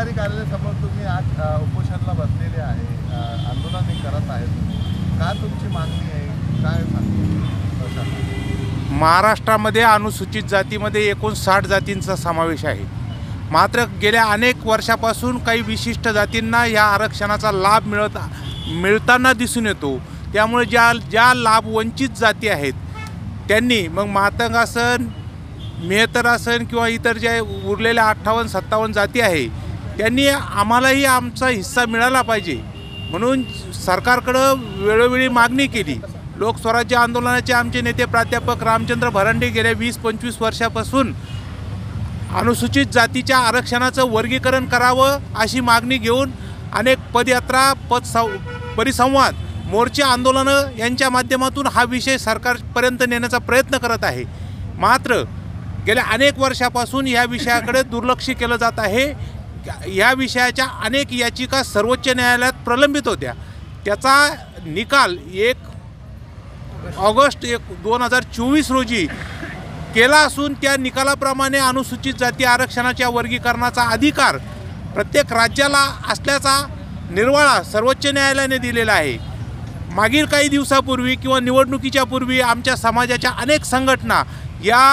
जिल्हाधिकारी कार्यालयासमोर तुम्ही आज उपोषणाला बसलेले आहे, आंदोलन करत आहे, का तुमची मागणी आहे, काय सांगतो? महाराष्ट्रामध्ये अनुसूचित जातीमध्ये एकूण 60 जातींचा समावेश आहे. मात्र गेल्या अनेक वर्षापासून काही विशिष्ट जातींना या आरक्षणाचा लाभ मिळताना दिसून येतो. त्यामुळे ज्या लाभ वंचित जाती आहेत त्यांनी, मग मातंग असन, मेहतर असन किंवा इतर ज्या उरलेल्या 58-57 जाती आहे, त्यांनी आम्हालाही आमचा हिस्सा मिळाला पाहिजे म्हणून सरकारकडं वेळोवेळी मागणी केली. लोकस्वराज्य आंदोलनाचे आमचे नेते प्राध्यापक रामचंद्र भरांडे गेल्या 20-25 वर्षापासून अनुसूचित जातीच्या आरक्षणाचं वर्गीकरण करावं अशी मागणी घेऊन अनेक पदयात्रा, परिसंवाद, मोर्चे, आंदोलनं यांच्या माध्यमातून हा विषय सरकारपर्यंत नेण्याचा प्रयत्न करत आहे. मात्र गेल्या अनेक वर्षापासून या विषयाकडे दुर्लक्ष केलं जात आहे. या विषयाच्या अनेक याचिका सर्वोच्च न्यायालयात प्रलंबित होत्या. त्याचा निकाल 1 ऑगस्ट 2024 रोजी केला असून त्या निकालाप्रमाणे अनुसूचित जाती आरक्षणाच्या वर्गीकरणाचा अधिकार प्रत्येक राज्याला असल्याचा निर्वाळा सर्वोच्च न्यायालयाने दिलेला आहे. मागील काही दिवसापूर्वी किंवा निवडणुकीच्या पूर्वी आमच्या समाजाच्या अनेक संघटना या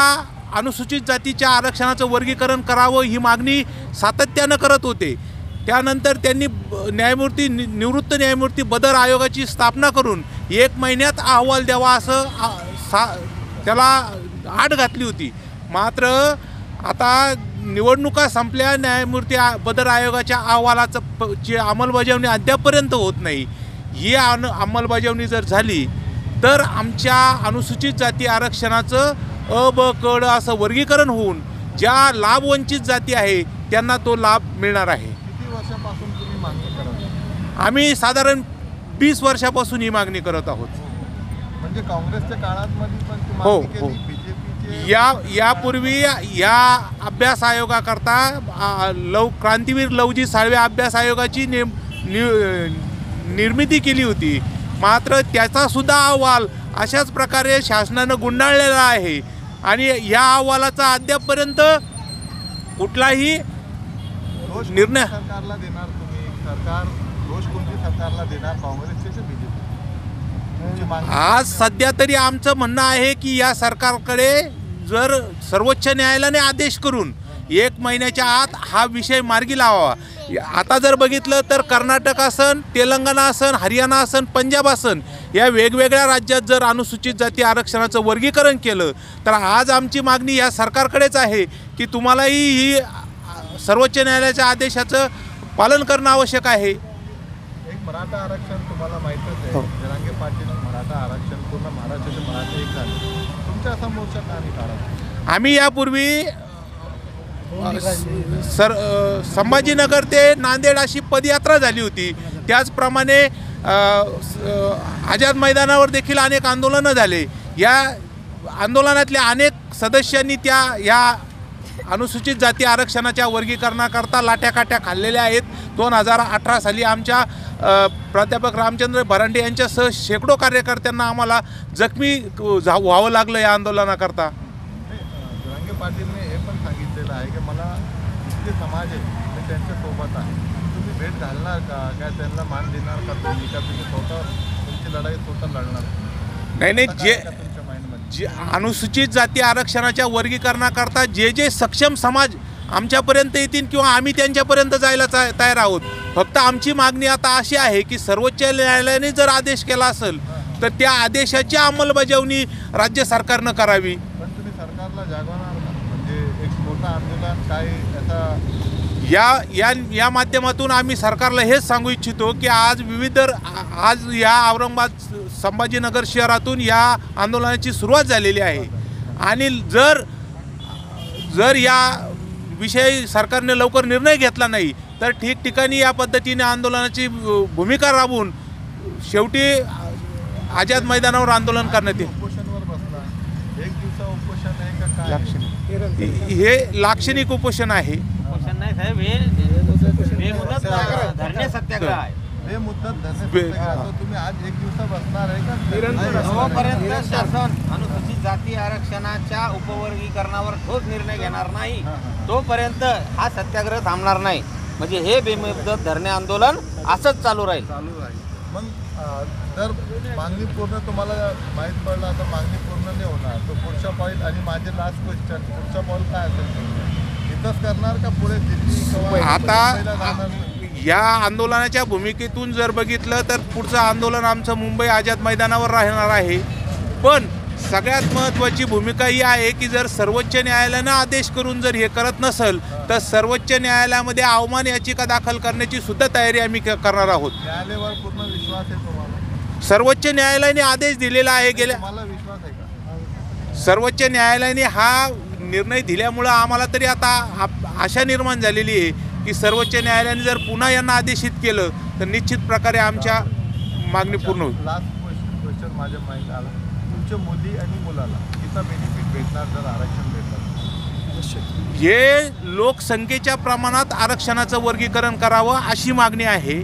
अनुसूचित जातीच्या आरक्षणाचं वर्गीकरण करावं ही मागणी सातत्यानं करत होते. त्यानंतर त्यांनी निवृत्त न्यायमूर्ती बदर आयोगाची स्थापना करून 1 महिन्यात अहवाल द्यावा असं त्याला आट घातली होती. मात्र आता निवडणुका संपल्या, न्यायमूर्ती बदर आयोगाच्या अहवालाची अंमलबजावणी अद्यापपर्यंत होत नाही. ही अंमलबजावणी जर झाली तर आमच्या अनुसूचित जाती आरक्षणाचं अ, ब, क, ड असं वर्गीकरण होऊन ज्या लाभवंचित जाती आहे त्यांना तो लाभ मिळणार आहे. किती वर्षापासून तुम्ही मागणी करत आहात? आम्ही साधारण 20 वर्षापासून ही मागणी करत आहोत. म्हणजे काँग्रेसच्या काळामध्ये पण ती हो, मागणी हो. केली, बीजेपीचे यापूर्वी या अभ्यास आयोगाकरता क्रांतीवीर लवजी साळवे अभ्यास आयोगाची निर्मिती केली होती. मात्र त्याचासुद्धा अहवाल अशाच प्रकारे शासनानं गुंडाळलेला आहे आणि या अहवालाचा अद्यापपर्यंत कुठलाही दोष निर्णय कोणत्या सरकारला देणार तुम्ही? दोष कोणत्या सरकारला देणार, काँग्रेसचे की बीजेपी? तुमची मागणी आज सध्या तरी आमचं म्हणणं आहे की या सरकारकडे जर सर्वोच्च न्यायालयाने आदेश करून 1 महिन्याच्या आत हा विषय मार्गी लावावा. आता जर बघितलं तर कर्नाटक असन, तेलंगणा असन, हरियाणा असन, पंजाब असन या वेगवेगळ्या राज्यात जर अनुसूचित जाती आरक्षणाचं वर्गीकरण केलं तर आज आमची मागणी या सरकारकडेच आहे की तुम्हालाही ही सर्वोच्च न्यायालयाच्या आदेशाचं पालन करणं आवश्यक आहे. एक मराठा आरक्षण तुम्हाला माहीतच आहे, जरांगे पाटील मराठा आरक्षण पूर्ण महाराष्ट्राचे मराठे एक झाले. तुमच्या असा मोर्चा का नाही काढला? आम्ही यापूर्वी संभाजीनगर ते नांदेड अशी पदयात्रा झाली होती. त्याचप्रमाणे आझाद मैदानावर देखील अनेक आंदोलनं झाले. या आंदोलनातल्या अनेक सदस्यांनी या अनुसूचित जाती आरक्षणाच्या वर्गीकरणाकरता लाट्याकाट्या खाल्लेल्या आहेत. 2018 साली आमच्या प्राध्यापक रामचंद्र भरांडे यांच्यासह शेकडो कार्यकर्त्यांना आम्हाला जखमी व्हावं लागलं या आंदोलनाकरता. जरांगे पाटीलने हे पण सांगितलेलं आहे की मला जितके समाज आहे ते त्यांच्यासोबत आहे. तुम्ही भेट घालणार का? काय त्यांना मान देणार का तुम्ही? का तुम्ही स्वतः तुमची लढाई स्वतः लढणार? नाही, तुमच्या माइंडमध्ये अनुसूचित जाती आरक्षणाच्या वर्गीकरणाकरता जे सक्षम समाज आमच्यापर्यंत येतील किंवा आम्ही त्यांच्यापर्यंत जायला तयार आहोत. फक्त आमची मागणी आता अशी आहे की सर्वोच्च न्यायालयाने जर आदेश केला असेल तर त्या आदेशाची अंमलबजावणी राज्य सरकारनं करावी. पण तुम्ही सरकारला जागवणार का? म्हणजे एक मोठं आंदोलन काय याचा या माध्यमातून आम्ही सरकारला हेच सांगू इच्छितो की आज या औरंगाबाद संभाजीनगर शहरातून या आंदोलनाची सुरुवात झालेली आहे आणि जर या विषयी सरकारने लवकर निर्णय घेतला नाही तर ठिकठिकाणी या पद्धतीने आंदोलनाची भूमिका राबवून शेवटी आझाद मैदानावर आंदोलन करण्यात येईल. उपोषणावर बसला, 1 दिवसा उपोषण आहे का काय? हे लाक्षणिक उपोषण आहे. नाही साहेब, हे धरणे सत्याग्रह आहे. बेमुदत धरणे सत्याग्रह. तुम्ही आज 1 दिवसा बसणार आहे का? जोपर्यंत शासन अनुसूचित जाती आरक्षणाच्या उपवर्गीकरणावर ठोस निर्णय घेणार नाही तोपर्यंत हा सत्याग्रह थांबणार नाही. म्हणजे हे बेमुदत धरणे आंदोलन असंच चालू राहील. चालू राहील. मग जर मागणी पूर्ण तुम्हाला माहीत पडला तर मागणी पूर्ण नाही होणार तो पुढचा पॉईंट. आणि माझे लास्ट क्वेश्चन, पुढचा पॉईंट काय असेल इथंच करणार का पुढे दिल्ली किंवा आता मुंबईला जाणार? या आंदोलनाच्या भूमिकेतून जर बघितलं तर पुढचं आंदोलन आमचं मुंबई आझाद मैदानावर राहणार आहे. पण सगळ्यात महत्त्वाची भूमिका ही आहे की जर सर्वोच्च न्यायालयानं आदेश करून जर हे करत नसेल तर सर्वोच्च न्यायालयामध्ये अवमान याचिका दाखल करण्याची सुद्धा तयारी आम्ही करणार आहोत. न्यायालयावर पूर्ण विश्वास आहे तुम्हाला? सर्वोच्च न्यायालयाने आदेश दिलेला आहे. तुम्हाला विश्वास आहे का? सर्वोच्च न्यायालयाने हा निर्णय दिल्यामुळं आम्हाला तरी आता आशा निर्माण झालेली आहे की सर्वोच्च न्यायालयाने जर पुन्हा यांना आदेशित केलं तर निश्चित प्रकारे आमच्या मागणी पूर्ण होईल. लास्ट क्वेश्चन माझ्या माहिती आला, तुमच्या मुली आणि मुलाला किती बेनिफिट भेटणार जर आरक्षण भेटलं? हे लोकसंख्येच्या प्रमाणात आरक्षणाचं वर्गीकरण करावं अशी मागणी आहे.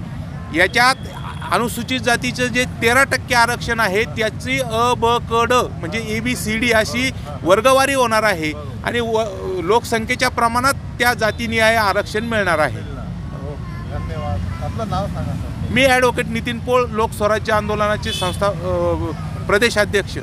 याच्यात अनुसूचित जातीचं जे 13% आरक्षण आहे त्याची अ ब क ड म्हणजे ABCD अशी वर्गवारी होणार आहे आणि लोकसंख्येच्या प्रमाणात त्या जातीनिहाय आरक्षण मिळणार आहे. हो, धन्यवाद. आपलं नाव सांगा सर. मी ॲडव्होकेट नितीन पोळ, लोकस्वराज्य आंदोलनाचे प्रदेशाध्यक्ष.